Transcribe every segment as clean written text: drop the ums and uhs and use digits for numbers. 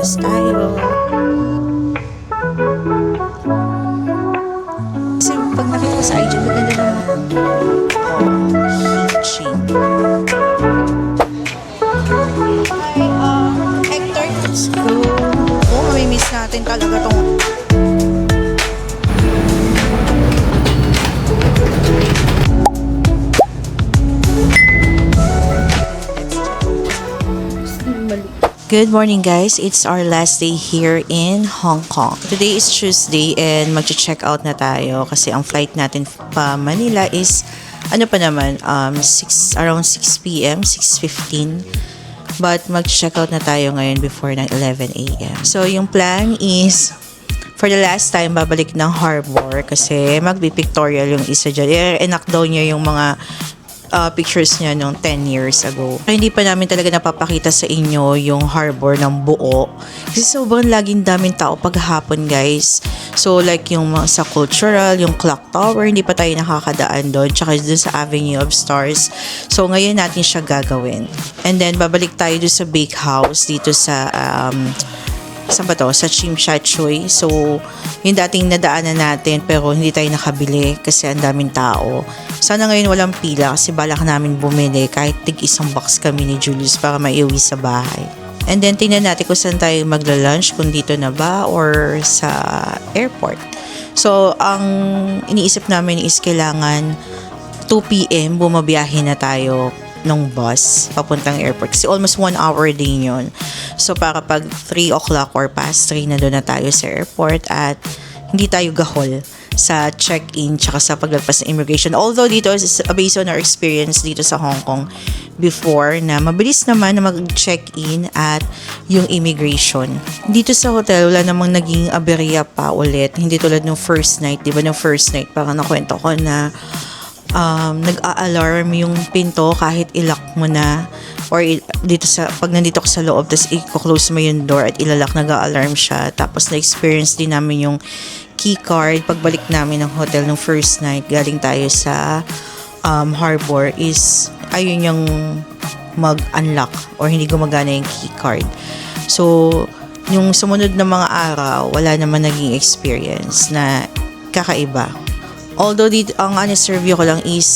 labas tayo. Kasi pag nakita ko sa IG, maganda naman. Heat chain. Hi, Hector, let's go. Oh, mamimiss natin talaga tong Good morning guys, it's our last day here in Hong Kong. Today is Tuesday and mag-check out na tayo kasi ang flight natin pa Manila is around 6 p.m, 6:15. But mag-check out na tayo ngayon before ng 11 a.m. So yung plan is for the last time babalik ng harbor kasi magbi-pictorial yung isa dyan. I-enact daw niya yung mga pictures niya nung 10 years ago. Hindi pa namin talaga napapakita sa inyo yung harbor ng buo. Kasi sobrang laging daming tao paghapon guys. So like yung sa cultural, yung clock tower, hindi pa tayo nakakadaan doon. Tsaka doon sa Avenue of Stars. So ngayon natin siya gagawin. And then babalik tayo doon sa bake house dito sa saan ba to? Sa Tsim Sha Tsui. So, yung dating nadaanan natin pero hindi tayo nakabili kasi ang daming tao. Sana ngayon walang pila kasi balak namin bumili kahit tig isang box kami ni Julius para maiuwi sa bahay. And then, tingnan natin kung saan tayo magla-lunch, kung dito na ba or sa airport. So, ang iniisip namin is kailangan 2 p.m. bumabiyahe na tayo ng bus papuntang airport kasi almost 1 hour din yun. So para pag 3 o'clock or past 3 na doon na tayo sa airport at hindi tayo gahol sa check-in tsaka sa paglagpas ng immigration. Although dito is based on our experience dito sa Hong Kong before na mabilis naman na mag-check-in at yung immigration. Dito sa hotel wala namang naging aberya pa ulit. Hindi tulad ng first night, di ba? Ng first night parang nakwento ko na nag-a-alarm yung pinto kahit ilock mo na or dito sa pag nandito ka sa loob tapos i-close mo yung door at ilalak, nag-a-alarm siya. Tapos na-experience din namin yung key card pagbalik namin ng hotel ng first night galing tayo sa harbor is ayun yung mag-unlock or hindi gumagana yung key card. So yung sumunod na mga araw wala naman naging experience na kakaiba. Although ang honest review ko lang is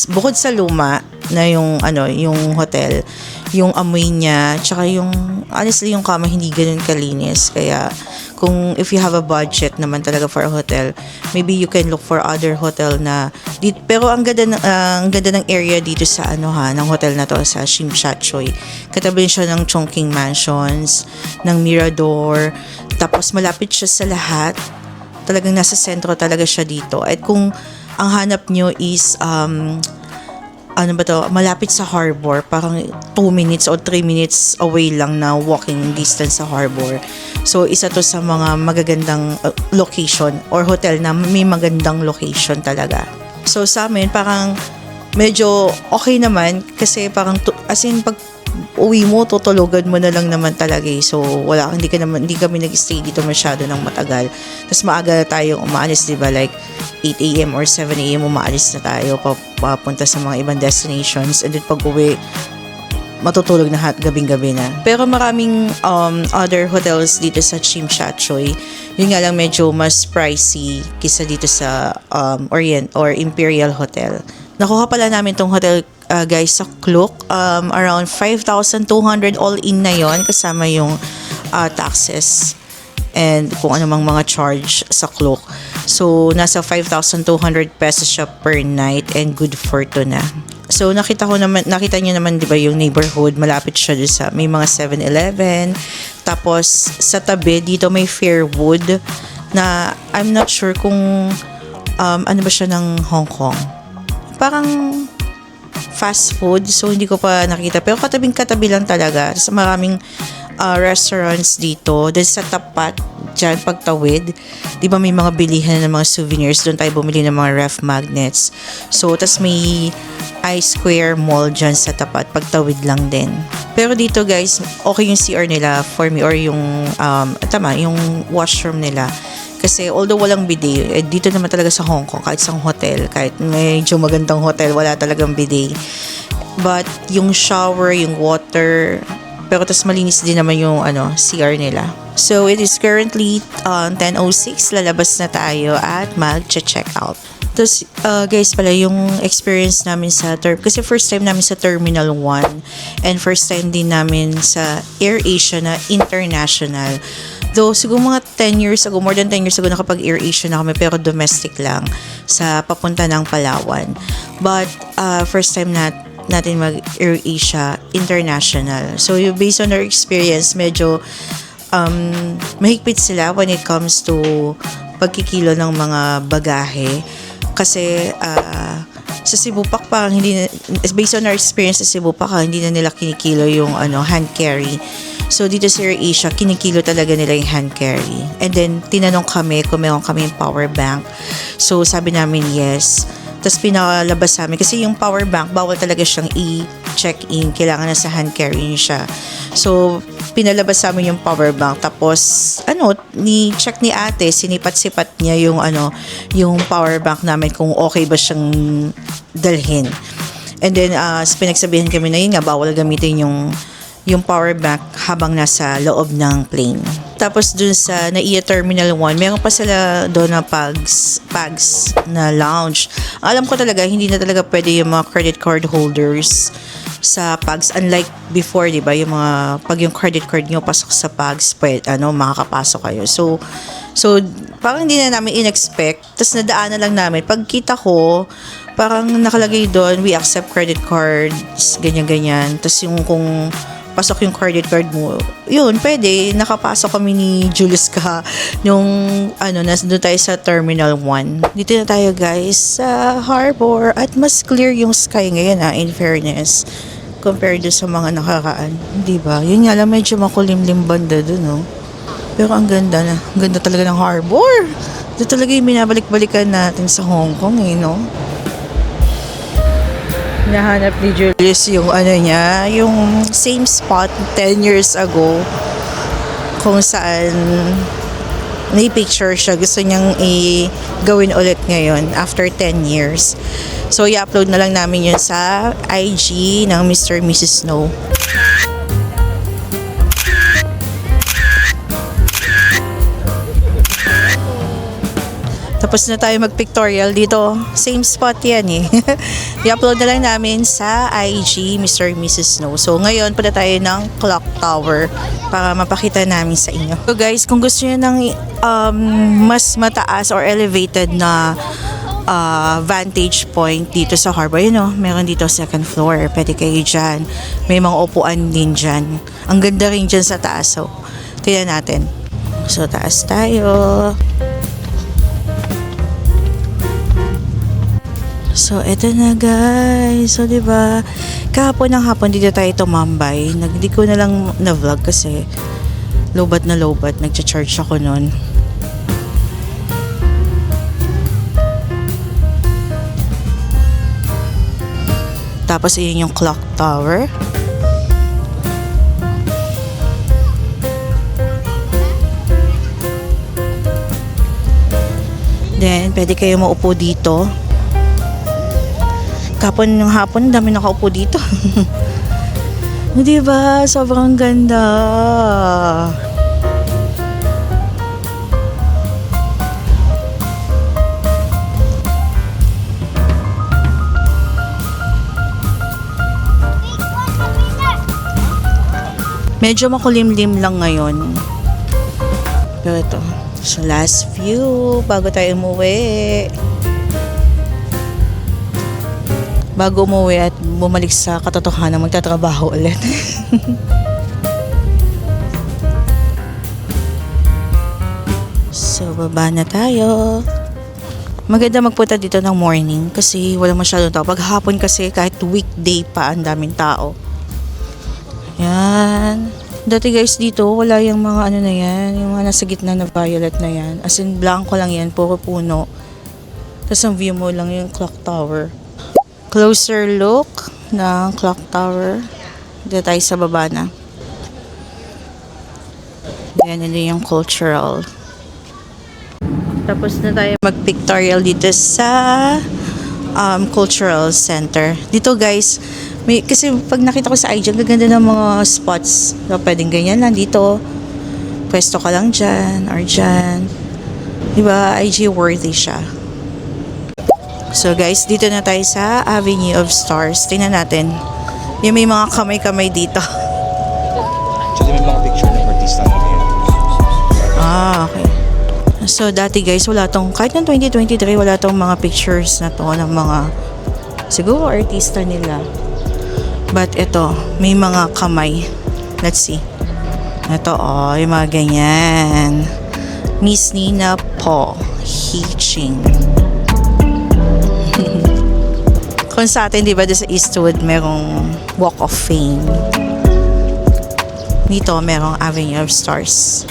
bukod sa luma na yung yung hotel, yung amoy niya, tsaka yung honestly yung kama hindi ganoon kalinis. Kaya kung if you have a budget naman talaga for a hotel, maybe you can look for other hotel na pero ang ganda ng area dito sa ng hotel na to sa Tsim Sha Tsui. Katabi siya ng Chongqing Mansions, ng Mirador, tapos malapit siya sa lahat. Talagang nasa sentro talaga siya dito. At kung ang hanap nyo is malapit sa harbor, parang 2 minutes or 3 minutes away lang na walking distance sa harbor. So isa to sa mga magagandang location or hotel na may magandang location talaga. So sa amin parang medyo okay naman kasi parang as in pag uwi mo, tutulugan mo na lang naman talaga eh. So, hindi kami nag-stay dito masyado ng matagal. Tapos maaga na tayong umaalis, diba? Like, 8 a.m. or 7 a.m. umaalis na tayo papunta sa mga ibang destinations. And then pag uwi, matutulog na gabing-gabi na. Pero maraming other hotels dito sa Tsim Sha Tsui. Yun nga lang medyo mas pricey kisa dito sa Orient or Imperial Hotel. Nakuha pala namin tong hotel guys sa Klook, around 5,200 all in na yon kasama yung taxes and kung anumang mga charge sa Klook. So nasa 5,200 pesos siya per night and good for 2 na. So nakita niyo naman 'di ba yung neighborhood, malapit siya doon sa may mga 7-Eleven. Tapos sa tabi dito may Fairwood na I'm not sure kung ano ba siya ng Hong Kong. Parang fast food, so hindi ko pa nakita pero katabing-katabi lang talaga. Sa maraming restaurants dito. Then sa tapat dyan pagtawid, di ba may mga bilihan ng mga souvenirs, doon tayo bumili ng mga ref magnets. So tas may I-Square Mall dyan sa tapat, pagtawid lang din. Pero dito guys, okay yung CR nila for me or yung yung washroom nila. Kasi although walang bidet, dito naman talaga sa Hong Kong, kahit sa hotel, kahit medyo magandang hotel, wala talagang bidet. But yung shower, yung water, pero tas malinis din naman yung CR nila. So it is currently 10:06, lalabas na tayo at mag-check out. Tapos guys pala, yung experience namin sa kasi first time namin sa Terminal 1 and first time din namin sa AirAsia na international. Though siguro mga 10 years ago, more than 10 years ago nakapag AirAsia na kami, pero domestic lang sa papunta ng Palawan. But first time natin mag AirAsia international. So based on our experience, medyo mahigpit sila when it comes to pagkikilo ng mga bagahe. Kasi sa Cebu Pac parang based on our experience sa Cebu Pac, hindi na nila kinikilo yung hand carry. So dito sa AirAsia, kinikilo talaga nila yung hand carry. And then tinanong kami kung meron kami yung power bank. So sabi namin yes. Tapos pinalabas sa amin kasi yung power bank bawal talaga siyang i-check-in, kailangan na sa hand carry niya siya. So pinalabas sa amin yung power bank, tapos check ni ate, sinipat-sipat niya yung power bank namin kung okay ba siyang dalhin. And then pinagsabihan kami na yun nga, bawal gamitin yung power bank habang nasa loob ng plane. Tapos dun sa NAIA Terminal 1, meron pa sila doon na pags na lounge. Alam ko talaga, hindi na talaga pwede yung mga credit card holders sa pags. Unlike before, di ba? Yung mga, pag yung credit card nyo pasok sa pags, makakapasok kayo. So parang hindi na namin in-expect. Tapos nadaanan lang namin. Pagkita ko, parang nakalagay doon, we accept credit cards, ganyan-ganyan. Tapos yung kung pasok yung credit card mo, yun, pwede. Nakapasok kami ni Julius ka nung, doon tayo sa Terminal 1. Dito na tayo guys sa harbor at mas clear yung sky ngayon in fairness. Compared sa mga nakakaan. Diba? Yun nga lang, medyo makulimlim banda doon, Pero ang ganda na. Ang ganda talaga ng harbor. Ito talaga yung binabalik-balikan natin sa Hong Kong, no? Nahanap ni Julius yung niya, yung same spot 10 years ago kung saan may picture siya. Gusto niyang gawin ulit ngayon after 10 years. So, i-upload na lang namin yun sa IG ng Mr. and Mrs. Snow. Tapos na tayo mag-pictorial dito. Same spot yan I-upload na lang namin sa IG Mr. and Mrs. Snow. So ngayon, punta tayo ng clock tower para mapakita namin sa inyo. So guys, kung gusto niyo ng mas mataas or elevated na vantage point dito sa harbor, meron dito second floor. Pwede kayo dyan. May mga upuan din dyan. Ang ganda rin dyan sa taas. So, tingnan natin. So, taas tayo. So, eto na guys. So, diba, kahapon ng hapon dito tayo tumambay. Hindi ko na lang na-vlog kasi lobat na lobat. Nagcha-charge ako nun. Tapos, yun yung clock tower. Then, pwede kayo maupo dito. Kapon ng hapon, dami nakaupo dito. Diba? Sobrang ganda. Medyo makulimlim lang ngayon. Pero ito, so last view bago tayo umuwi. Bago umuwi at bumalik sa katotohanan, magtatrabaho ulit. So, baba na tayo. Maganda magpunta dito ng morning kasi wala masyadong tao. Pag hapon kasi kahit weekday pa, ang daming tao. Yan. Dati guys dito, wala yung mga na yan, yung mga nasa gitna na violet na yan. As in, blanco lang yan, puro puno. Tapos ang view mo lang yung clock tower. Closer look ng clock tower. Dito tayo sa baba na. Yan, yun yung cultural. Tapos na tayo mag-pictorial dito sa cultural center. Dito guys, Kasi pag nakita ko sa IG, ang gaganda ng mga spots. So, pwedeng ganyan lang dito. Pwesto ka lang dyan or dyan. Diba? IG worthy siya. So guys, dito na tayo sa Avenue of Stars. Tingnan natin. Yung may mga kamay-kamay dito. Actually, may mga picture ng artista na ngayon. Okay. So dati guys, wala tong, kahit ng 2023, wala tong mga pictures na to ng mga, siguro artista nila. But ito, may mga kamay. Let's see. Ito, yung mga ganyan. Miss Nina Po Hiching. Kung sa atin, di ba, sa Eastwood, merong Walk of Fame. Dito, merong Avenue of Stars.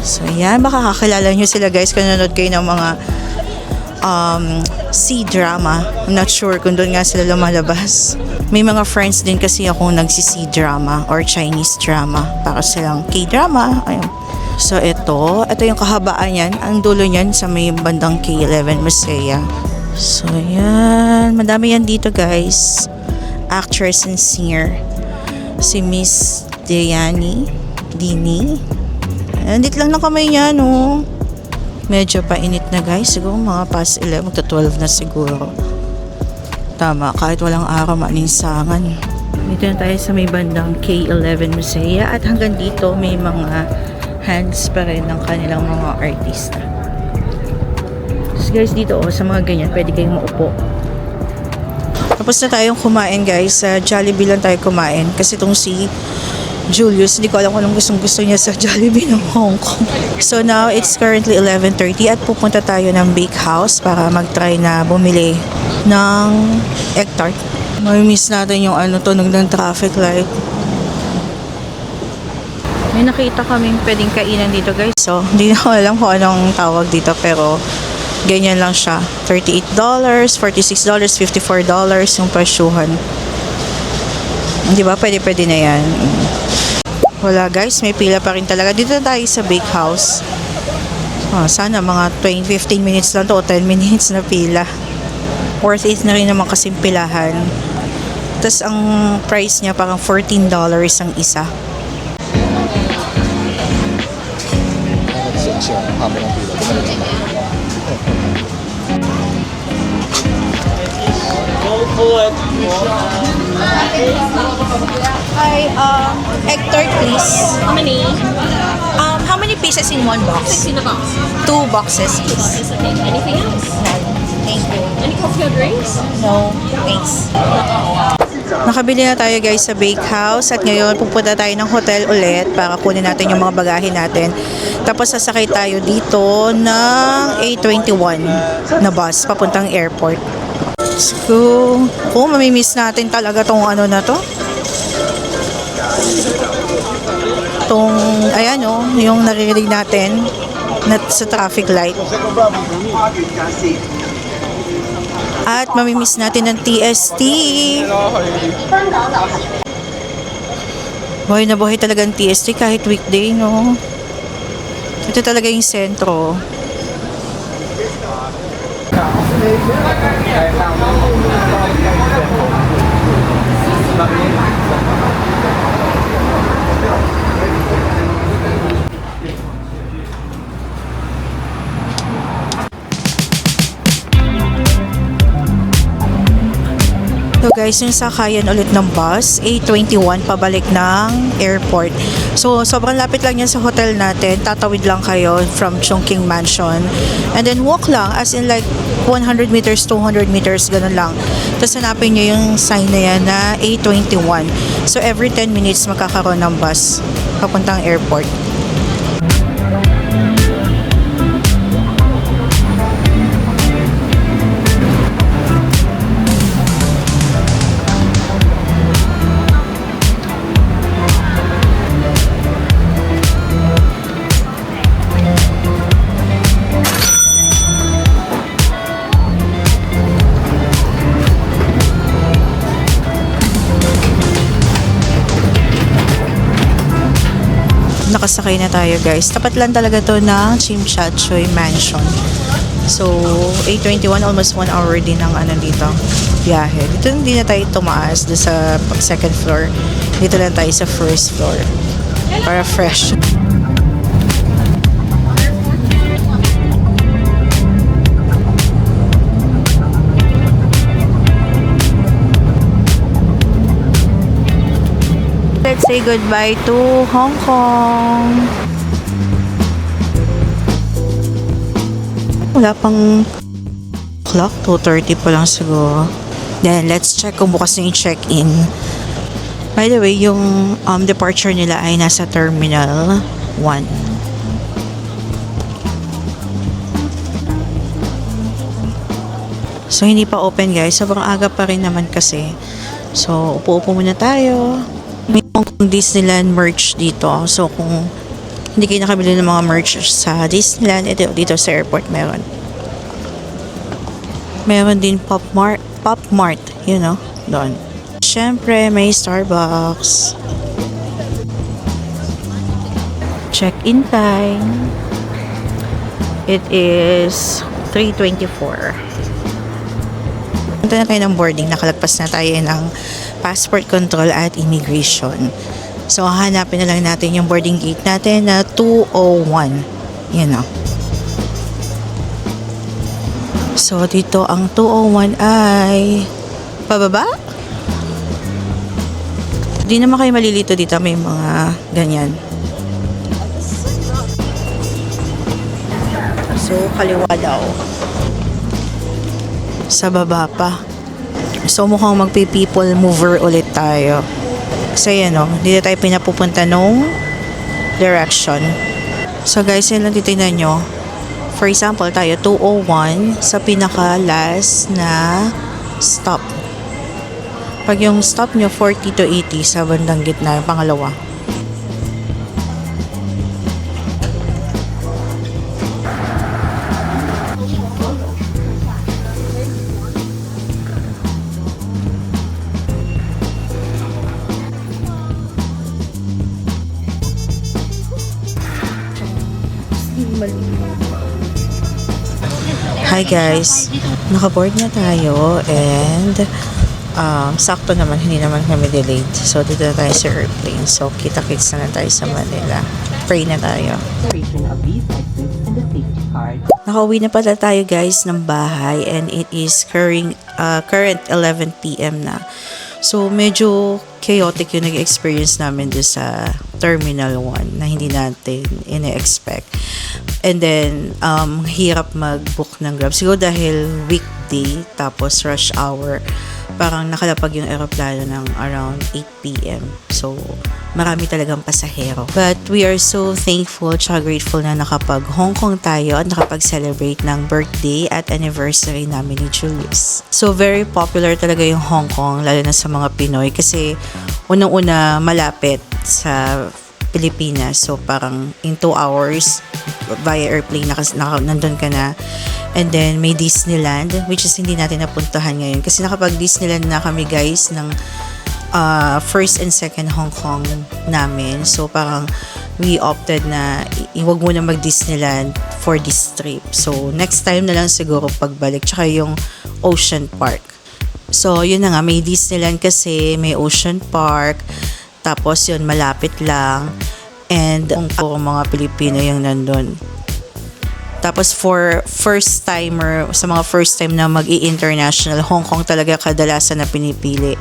So, yan. Baka kakilala nyo sila, guys, kung nanonood kayo ng mga C-drama. I'm not sure kung doon nga sila lumalabas. May mga friends din kasi akong nagsi-C-drama or Chinese drama. Para silang K-drama. Ayun. So, ito yung kahabaan yan. Ang dulo niyan sa may bandang K11 Musea. So, yan. Madami yan dito, guys. Actress and singer. Si Miss Dini. Andit lang na kamay niya, no? Medyo painit na, guys. Siguro mga past 11, magta 12 na siguro. Tama, kahit walang araw, maninsangan. Dito na tayo sa may bandang K11 Musea. At hanggang dito, may mga hands pa rin ng kanilang mga artista. So guys, dito sa mga ganyan, pwede kayong maupo. Tapos na tayong kumain, guys. Sa Jollibee lang tayo kumain. Kasi itong si Julius, hindi ko alam kung anong gustong-gusto niya sa Jollibee ng Hong Kong. So now, it's currently 11:30 at pupunta tayo ng bake house para mag-try na bumili ng egg tart. May-miss natin yung tunog ng traffic light. May nakita kaming pwedeng kainan dito, guys. So, hindi na ko alam kung anong tawag dito, pero ganyan lang siya. $38, $46, $54 yung presyuhan. Di ba? Pwede na yan. Wala, guys. May pila pa rin talaga. Dito na tayo sa bake house. Sana mga 15 minutes lang to o 10 minutes na pila. Worth it na rin naman kasing pilahan. Tapos ang price niya parang $14 ang isa. Siya, haba ng pila. Gumalit naman. Hi, egg tart, please. How many? How many pieces in one box? 6 in a box. 2 boxes, please. It's okay. Anything else? Thank you. Any coffee or drinks? No, thanks. Nakabili na tayo, guys, sa bake house at ngayon pupunta tayo ng hotel ulit para kunin natin yung mga bagahe natin. Tapos sasakay tayo dito ng A21 na bus papuntang airport. Let's go. Mamimiss natin talaga tong na to. Tong, ayan yung naririnig natin sa traffic light. At mamimiss natin ng TST. Buhay na buhay talaga ang TST kahit weekday, no? Ito talaga yung sentro. So guys, yung sakayan ulit ng bus, A21 pabalik ng airport. So sobrang lapit lang yan sa hotel natin. Tatawid lang kayo from Chongqing Mansion. And then walk lang, as in like 100 meters, 200 meters, ganun lang. Tapos hanapin nyo yung sign na yan na A21. So every 10 minutes makakaroon ng bus papuntang airport. nakasakay na tayo guys. Tapat lang talaga to ng Chimchachoy Mansion. So, 8:21, almost 1 hour din ang dito, biyahe. Dito hindi na tayo tumaas doon sa second floor. Dito lang tayo sa first floor. Para fresh. Let's say goodbye to Hong Kong. Wala pang clock, 2:30 pa lang siguro. Then, let's check kung bukas na yung check-in. By the way, yung departure nila ay nasa Terminal 1. So, hindi pa open guys. Sobrang aga pa rin naman kasi. So, upo-upo muna tayo. May Hong Kong Disneyland merch dito. So, kung hindi kayo nakabili ng mga merch sa Disneyland, ito, dito sa airport meron. Meron din Pop Mart, you know, doon. Siyempre, may Starbucks. Check-in time. It is 3:24. Punta na tayo ng boarding. Nakalagpas na tayo ng passport control at immigration. So, hanapin na lang natin yung boarding gate natin na 201. Yan o. So, dito ang 201 ay pababa. Di naman kayo malilito dito. May mga ganyan. So, kaliwa daw. Sa baba pa. So, mukhang magpi-people mover ulit tayo. Kasi yan o, dito tayo pinapupunta nung direction. So guys, yan lang titignan nyo. For example, tayo 201 sa pinaka last na stop. Pag yung stop nyo 40 to 80 sa bandang gitna, yung pangalawa. Hi guys, nakaboard na tayo and sakto naman, hindi naman kami delayed. So dito na tayo sa airplane. So kita-kits na tayo sa Manila. Pray na tayo. Nakauwi na pala tayo guys ng bahay and it is current 11 PM na. So medyo chaotic yung nag-experience namin doon sa Terminal 1 na hindi natin ine-expect. And then, hirap mag-book ng Grab. Siguro dahil weekday, tapos rush hour, parang nakalapag yung aeroplano ng around 8 PM. So, marami talagang pasahero. But we are so thankful tsaka grateful na nakapag Hong Kong tayo at nakapag-celebrate ng birthday at anniversary namin ni Julius. So, very popular talaga yung Hong Kong, lalo na sa mga Pinoy kasi unang-una malapit sa Pilipinas. So, parang in 2 hours via airplane nandun ka na. And then, may Disneyland, which is hindi natin napuntahan ngayon. Kasi nakapag-Disneyland na kami guys ng first and second Hong Kong namin. So, parang we opted na iwag muna mag-Disneyland for this trip. So, next time na lang siguro pagbalik. Tsaka yung Ocean Park. So, yun na nga. May Disneyland kasi, may Ocean Park. Tapos yun, malapit lang. And puro mga Pilipino yung nandun. Tapos for first timer, sa mga first time na mag-i-international, Hong Kong talaga kadalasan na pinipili.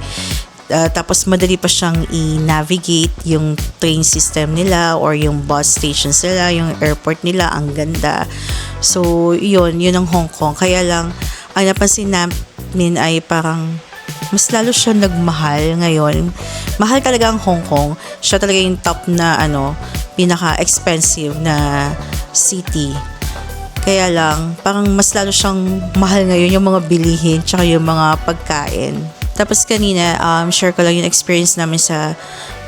Tapos madali pa siyang i-navigate yung train system nila or yung bus stations nila, yung airport nila, ang ganda. So yun ang Hong Kong. Kaya lang, ang napansin namin ay parang mas lalo siya nagmahal ngayon. Mahal talaga ang Hong Kong. Siya talaga yung top na pinaka-expensive na city. Kaya lang, parang mas lalo siyang mahal ngayon yung mga bilihin tsaka yung mga pagkain. Tapos kanina, share ko lang yung experience namin sa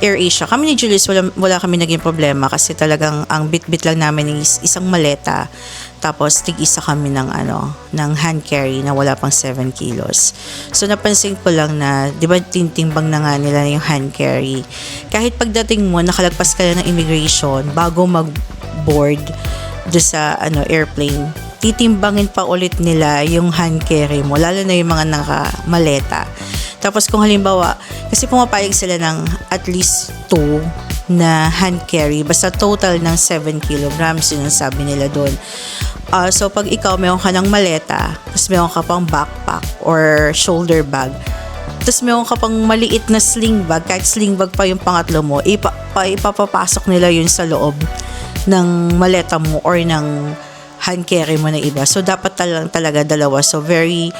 AirAsia. Kami ni Julius, wala kami naging problema kasi talagang ang bit-bit lang namin is isang maleta. Tapos tig-isa kami ng hand carry na wala pang 7 kilos. So napansin ko lang na, 'di ba tintimbang na nga nila yung hand carry. Kahit pagdating mo, nakalagpas ka na ng immigration bago mag-board do sa airplane, titimbangin pa ulit nila yung hand carry mo, lalo na yung mga nakamaleta. Tapos kung halimbawa, kasi pumapayag sila ng at least 2 na hand carry, basta total ng 7 kilograms yun ang sabi nila doon. So pag ikaw meron ka ng maleta, tapos meron ka pang backpack or shoulder bag, tapos meron ka pang maliit na sling bag, kahit sling bag pa yung pangatlo mo, ipapapasok nila yun sa loob ng maleta mo or ng hand carry mo na iba. So dapat talaga dalawa. So very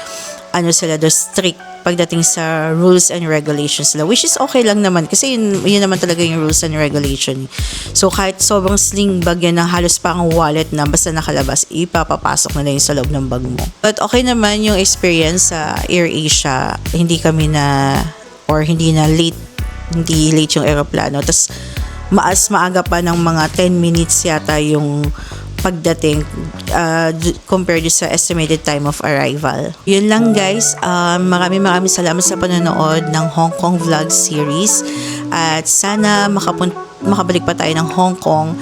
sila strict pagdating sa rules and regulations nila, which is okay lang naman kasi yun naman talaga yung rules and regulation. So kahit sobrang sling bag yan na halos parang wallet na basta nakalabas, ipapapasok na yun sa loob ng bag mo. But okay naman yung experience sa AirAsia. Hindi late yung aeroplano. Tapos maaga pa ng mga 10 minutes yata yung pagdating compared sa estimated time of arrival. Yun lang guys. Maraming salamat sa panonood ng Hong Kong vlog series at sana makabalik pa tayo ng Hong Kong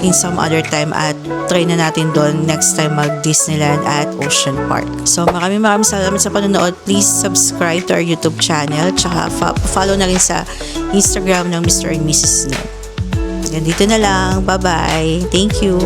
in some other time at try na natin doon next time mag Disneyland at Ocean Park. So maraming salamat sa panonood. Please subscribe to our YouTube channel tsaka follow na rin sa Instagram ng Mr. and Mrs. Snow. Ganito na lang. Bye-bye. Thank you.